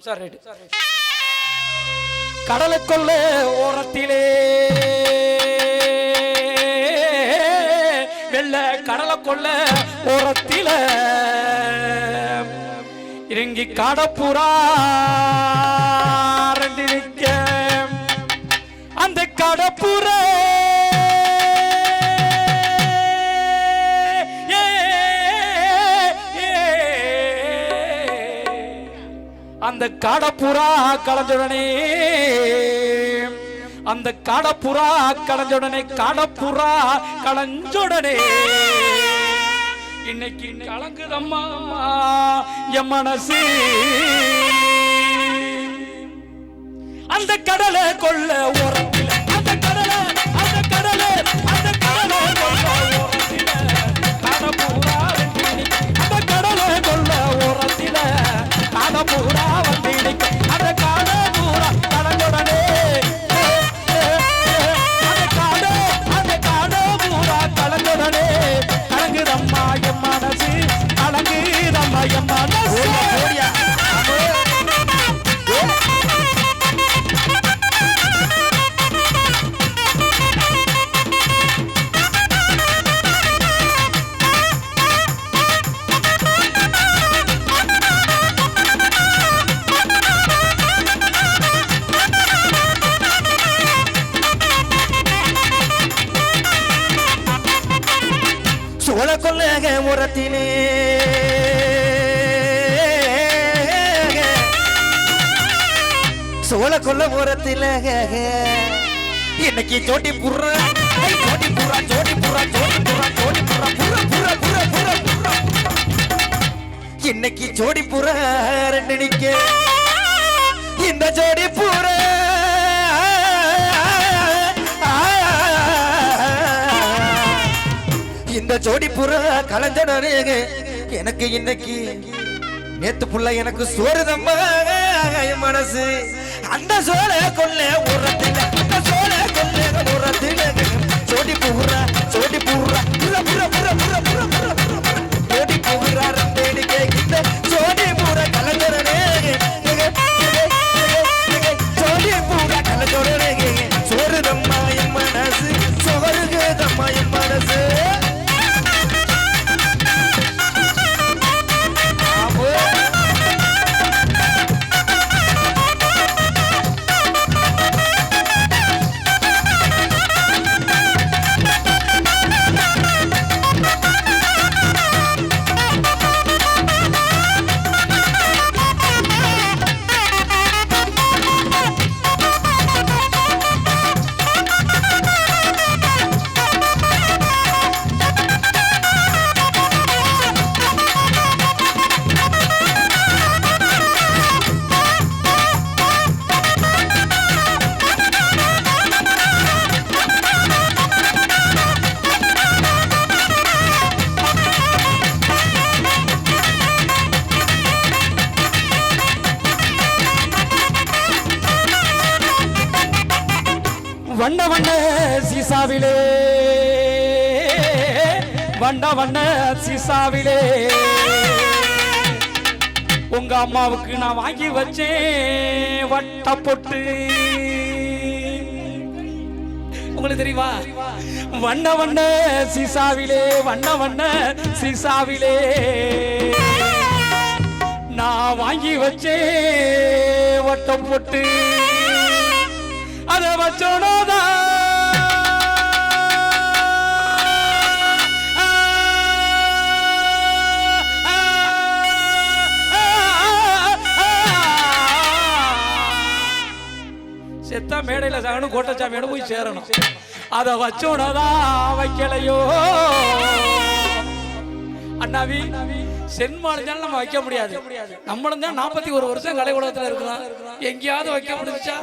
Sir right. கடலுக்குள்ள ஓரத்திலே வெள்ள கடலுக்குள்ள ஓரத்தில இறங்கி காடப்புறா ரெண்டு நிற்க அந்த கடப்புறா அந்த காடப்புறா கலஞ்சுடனே அந்த காடப்புறா கலஞ்சுடனே காடப்புறா கலஞ்சுடனே இன்னைக்கு கலங்குதம்மா என் மனசு அந்த கடலை கொள்ள ஓரத்தில் அந்த கடலை அந்த கடலை அந்த கடலை கொள்ள ஓரத்தில் காடப்புறா அந்த கடலை கொள்ள ஓரத்தில் காடப்புறா வந்து அந்த காடப்புறா கலஞ்சுடனே அந்த காடப்புறா கலஞ்சுடனே கலங்குதம்மா என் மனசு கலங்குதம்மா என் மனசு. சோழ கொள்ளையாக உரத்திலே சோழ கொள்ள உரத்தில இன்னைக்கு ஜோடி புர்ற ஜோடி புறா ஜோடி புறா ஜோடி புறா ஜோடி புறா புற புற புற புற புற இன்னைக்கு ஜோடி புறா ரெண்டு நிக்க இந்த ஜோடி புறா இந்த ஜோடி புறா கலந்தடனே எனக்கு இன்னைக்கு நேத்து புள்ள எனக்கு சோறுதம்மா மனசு அந்த சோழ கொள்ள உரத்தில் அந்த சோழ கொள்ள உரத்தில் ஜோடி புறா ஜோடி புறா புற புற புற புற புற புற புற ஜோடி புறா ரெண்டு இந்த ஜோடி புறா கலந்தடனே ஜோடி புறா கலந்தடனே சோறுதம்மா என் மனசு சோறுதம்மா என் மனசு. வண்ண வண்ண சீசாவிலே வண்ண வண்ண சீசாவிலே உங்க அம்மாவுக்கு நான் வாங்கி வச்சேன் வட்ட பொட்டு. உங்களுக்கு தெரியுமா? வண்ண வண்ண சீசாவிலே வண்ண வண்ண சீசாவிலே நான் வாங்கி வச்சேன் வட்ட பொட்டு. அதை வச்சோனோதா செத்த மேடையில சாகணும் கோட்டச்சாமியோட போய் சேரணும். அதை வச்சோனதா வைக்கலையோ அண்ணாவி சென்மானதால நம்ம வைக்க முடியாது. நம்மளும் தான் 41 வருஷம் கலை உலகத்துல இருக்கிறோம். எங்கேயாவது வைக்க முடிஞ்சா?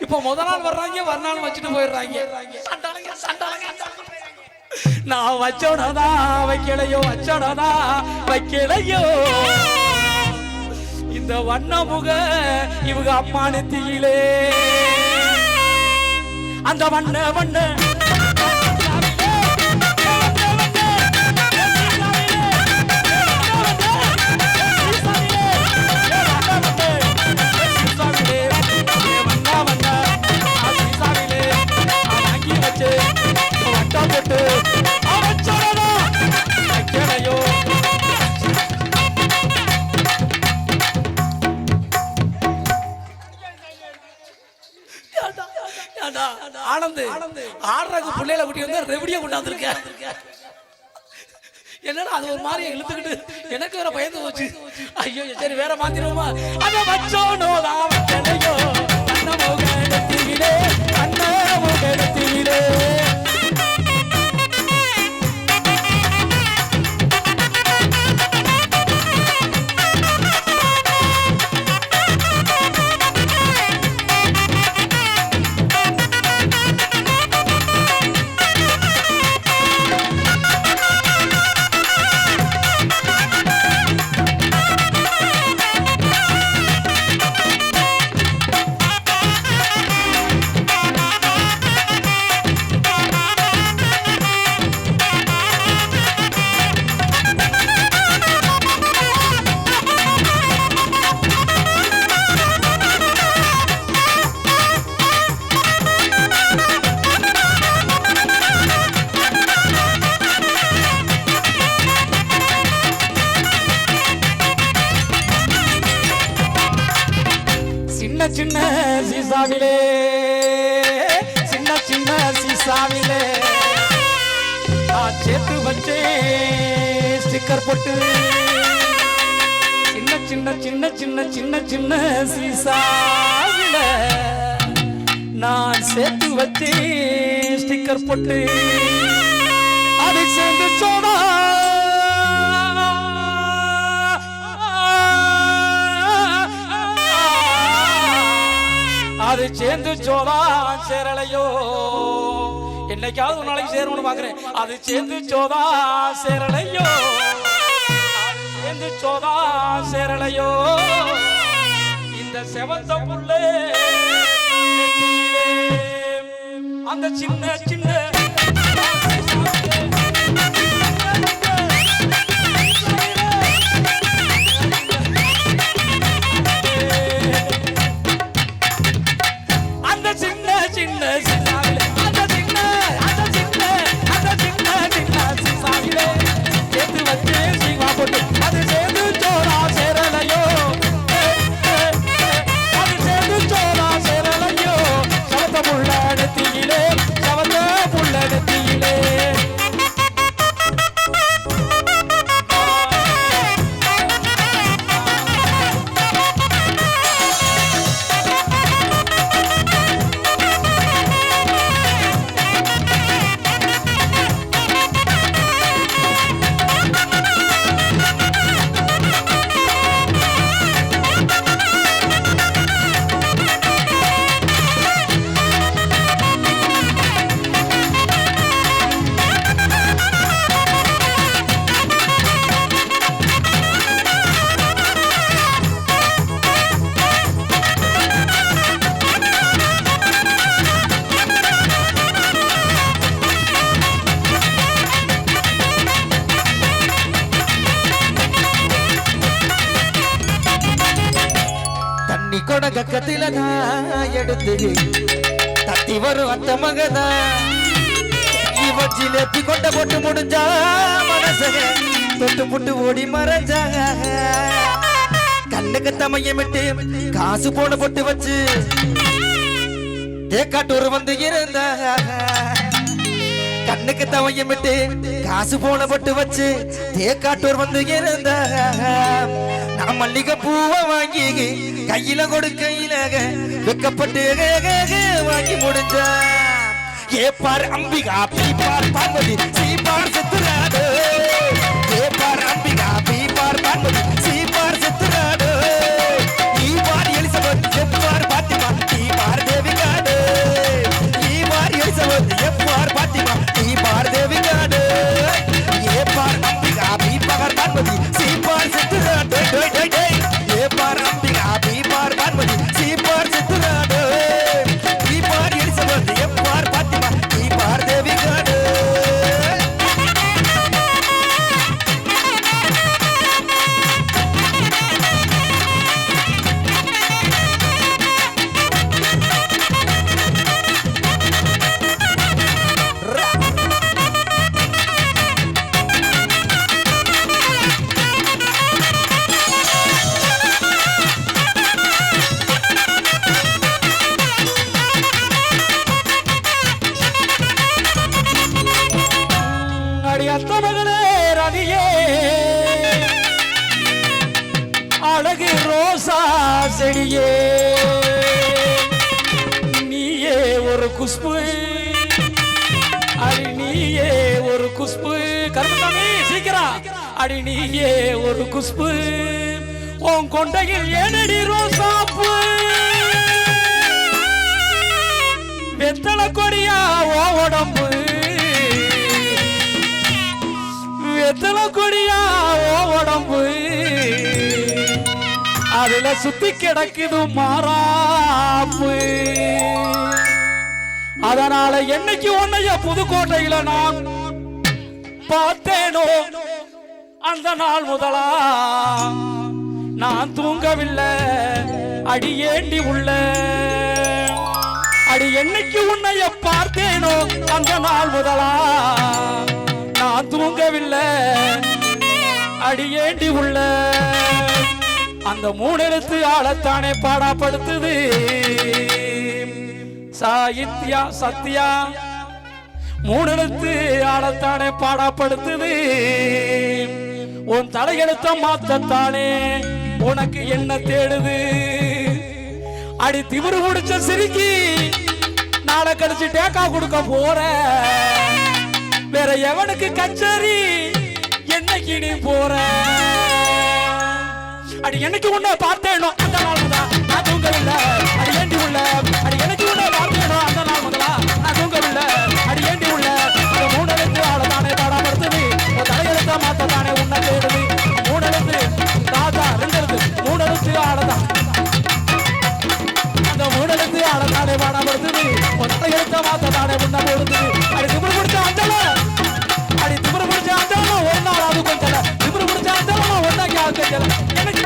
இப்ப முதல் நாள் வர்றாங்க மறுநாள் வச்சுட்டு போயிடுறாங்க. நான் வச்சோனதா வைக்கலையோ வச்சோனதா வைக்கலையோ இந்த வண்ண முக இவங்க அம்மா நெத்தியிலே அந்த வண்ண வண்ண ஆனந்து ஆடுறதுக்கு பிள்ளையில குட்டி வந்து ரெவடியா கொண்டாந்துருக்க. என்னடா அது ஒரு மாதிரி இழுத்துக்கிட்டு எனக்கு வேற பயந்து போச்சு. ஐயோ சரி வேற மாத்திடுவோமா? அத வச்சோனோ தாவச்சலையோ அண்ணமோக எடுத்திலே அண்ணமோக எடுத்திலே சின்ன சீசாவிலே சின்ன சின்ன சீசாவிலே நான் சேர்த்து வச்சே ஸ்டிக்கர் போட்டு சின்ன சின்ன சின்ன சின்ன சின்ன சின்ன சீசாவிலே நான் சேர்த்து வச்சே ஸ்டிக்கர் போட்டு அதை சேர்ந்து சோடா அது சேர்ந்து சோதா சேரலையோ என்னைக்காவது ஒரு நாளைக்கு சேரணும்னு பாக்குறேன். அது சேர்ந்து சோதா சேரலையோ அது சேர்ந்து சோதா சேரலையோ இந்த செவந்த புள்ள அந்த சின்ன சின்ன கொடகத்தில நான் எடுத்து தத்தி வரும் அத்த மகதா இவ ஜிலேபி கொண்ட போட்டு முடிஞ்சா மனசக தொட்டு புட்டு ஓடி மறைஞ்சா கண்ணுக்கு தமையமிட்டு காசு போன போட்டு வச்சு தேக்காட்டூர் வந்து இருந்தா கண்ணுக்கு தமையமிட்டு காசு போன போட்டு வச்சு தேக்காட்டூர் வந்து இருந்தா நான் மல்லிகை பூவை வாங்கி கையில கொடுக்கையில வெக்கப்பட்டு வாங்கி முடிஞ்சா ஏ பார் அம்பிகா பீ பார் பார்வதி சீ பார் செத்துறாடு ஏ பார் அம்பிகா பீ பார் பார்வதி சீ பார் செத்துறாடு ஈ பார் எலிசபெத் எப்பார் பாத்திமா ஈ பார் தேவிகாடு ஈ பார் எலிசபெத் எப்பார் பாத்திமா ஈ பார் தேவிகாடு ஏ பார் அம்பிகா பீ பார் பார்வதி சீ பார் செத்துறாடு ஏ பார் அம்பிகா பீ பார் பார்வதி சீ பார் செத்துறாடு ஈ பார் எலிசபெத் எப்பார் பாத்திமா ஈ பார் தேவிகாடு செடியே நீயே ஒரு குஷ்பு அடி நீயே ஒரு குஷ்பு கருமசாமி சீக்கிரம் அடி நீயே ஒரு குஷ்பு உன் கொண்டையில் ஏனடி ரோசாப்பு வெத்தலை கொடியா ஓ உடம்பு வெத்தலை கொடியா ஓ உடம்பு அதுல சுத்தி கிடக்குது மாறாப்பு அதனால என்னைக்கு உன்னைய புதுக்கோட்டையில நான் பார்த்தேனோ அந்த நாள் முதலா நான் தூங்கவில்லை அடியேண்டி உள்ள அடி என்னைக்கு உன்னைய பார்த்தேனோ அந்த நாள் முதலா நான் தூங்கவில்லை அடியேண்டி உள்ள அந்த மூணெழுத்து ஆளத்தானே பாடப்படுத்துது சாகித்யா சத்யா மூணெழுத்து ஆளத்தானே பாடப்படுத்துது உன் தலையெழுத்த மாத்தத்தானே உனக்கு என்ன தேடுது அடி திமிரு முடிச்ச சிரிக்கி நாளை கழிச்சு டேக்கா கொடுக்க போற வேற எவனுக்கு கச்சேரி என்னைக்கு நீ போற அடி எனக்கு உன்னை பார்த்தேனோ அந்த நாள் முதலா நான் தூங்கவில்லை அடி ஏண்டி உள்ள அடி எனக்கு உன்னை பார்த்தேனோ அந்த நாள் முதலா நான் தூங்கவில்லை அடி ஏண்டி உள்ள அந்த மூணெழுத்து ஆளத்தானே பாடப்படுத்துது தலையெழுத்த மாத்தத்தானே உன்னை தேடுது மூணெழுத்து தாத்தா ரெண்டு மூணெழுத்து ஆளதான் அந்த மூணெழுத்து ஆளத்தானே பாடப்படுத்துது தலையெழுத்த மாத்தத்தானே உன்னை போடுது அடி திமிரு பிடிச்ச அஞ்சல அடி திமிரு பிடிச்ச அஞ்சல ஒரு நாள் அது கொஞ்சம் திமிரு பிடிச்ச அஞ்சல ஒன்னாக்கி ஆக்கல எனக்கு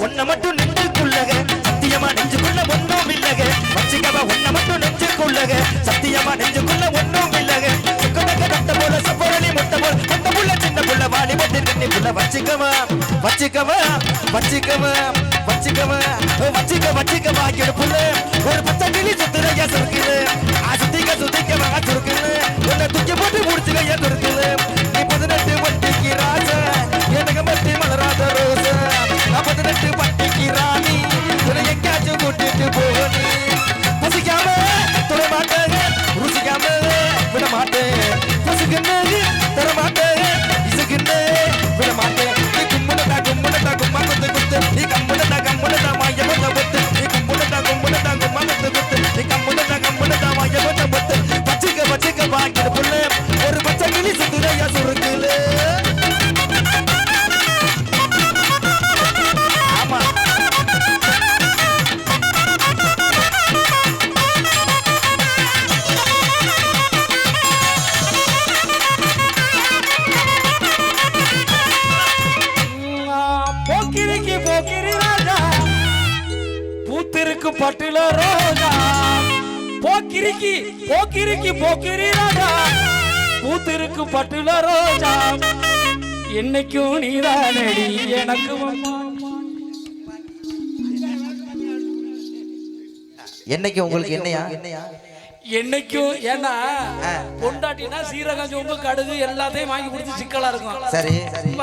ஒன்ன மட்டும் நெஞ்சுக்குள்ளக சத்தியமா நெஞ்சுக்குள்ள ஒன்னும் இல்லக வச்சிக்கவ ஒன்ன மட்டும் நெஞ்சுக்குள்ளக சத்தியமா நெஞ்சுக்குள்ள ஒன்னும் இல்லக சுக்கமக்க கட்ட போல சப்பரளி முட்டை போல கொண்ட புள்ள சின்ன புள்ள வாடி பட்டு நின்னு புள்ள வச்சிக்கவ வச்சிக்கவ வச்சிக்கவ வச்சிக்கவ வச்சிக்க வச்சிக்க வாக்கிடு புள்ள ஒரு பச்சை கிளி சுத்துறையா சுருக்குது சுத்திக்க வா சுருக்குது உன்னை தூக்கி போட்டு முடிச்சுக்கையா சுருக்குது நீ 18 வட்டிக்கு ராஜ எனக்கு மத்தி மலராத ரோச 18 பட்டிக்கு ராணி உன்னை எங்காச்சும் கூட்டிட்டு போனி பசிக்காம தொட மாட்டேன் ருசிக்காம விட மாட்டேன் பசுக்குன்னு தர மாட்டேன் இசுக்குன்னு விட மாட்டேன் நீ கும்முடா கும்மா குத்து நீ கம்முடா மாய கொத்த நீ கும்முடா கும்மா குத்து நீ கம்முடா மாய கொத்த வச்சிக்க வாங்கிடு புள்ள ஒரு பச்சை கிளி சுத்துறையா சுருக்குல பட்டுல ரோஜா போக்கிரிக்கு போக்கிரிக்கு போக்கிரி ராஜா பூத்திருக்கு பட்டுல ரோஜா என்னைக்கும் நீதானடி எனக்கு என்னைக்கு உங்களுக்கு என்னையா என்னைக்கும் ஏன்னா பொண்டாட்டினா சீரகம் சோம்பு கடுகு எல்லாத்தையும் வாங்கி கொடுத்து சிக்கலா இருக்கும் சரி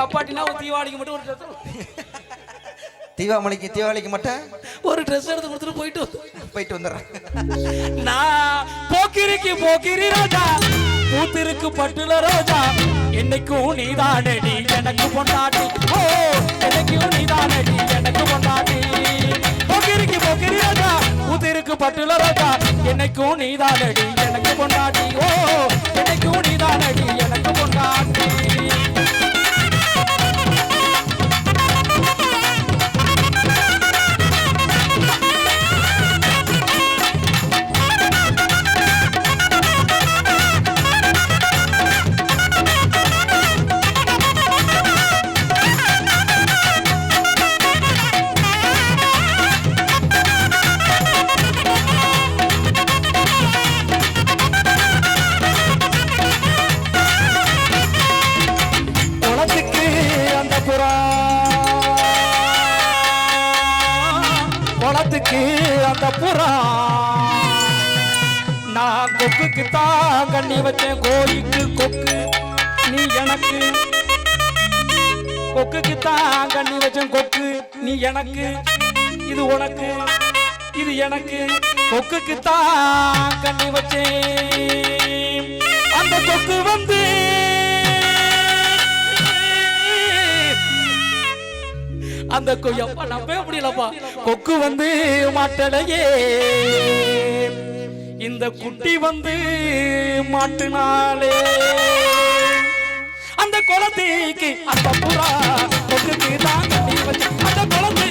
அப்பாட்டினா ஒரு தீபாவளிக்கு மட்டும் ஒரு தீபாவளிக்கு மட்டும் ஒரு ட்ரெஸ் எடுத்து கொடுத்துட்டு போயிட்டு வந்துடுறேன் நான் போக்கிரி ரோஜா பூத்திருக்கு பட்டுல ரோஜா என்னைக்கும் நீதானடி எனக்கு பொண்டாட்டி ஓ என்னைக்கும் நீதானடி எனக்கு பொண்டாட்டி போக்கிரி ரோஜா பூத்திருக்கு பட்டுல ரோஜா என்னைக்கும் நீதானடி எனக்கு பொண்டாட்டி ஓ என்னைக்கும் நீதானடி எனக்கு பொண்டாட்டி புறா குளத்துக்கு அந்த புறா நான் கொக்குக்கு தான் கண்ணி வச்சேன் கோழிக்கு கொக்கு நீ எனக்கு கொக்குக்கு தான் கண்ணி வச்சேன் கொக்கு நீ எனக்கு இது உனக்கு இது எனக்கு கொக்குக்கு தான் கண்ணி வச்சேன் அந்த கொக்கு வந்து அந்த கொய்யப்பா நம்பவே முடியலப்பா கொக்கு வந்து மாட்டலையே இந்த குட்டி வந்து மாட்டுனாலே அந்த குழந்தைக்கு அந்த புறா கொக்குக்கு தான் கட்டி வச்சு அந்த குழந்தை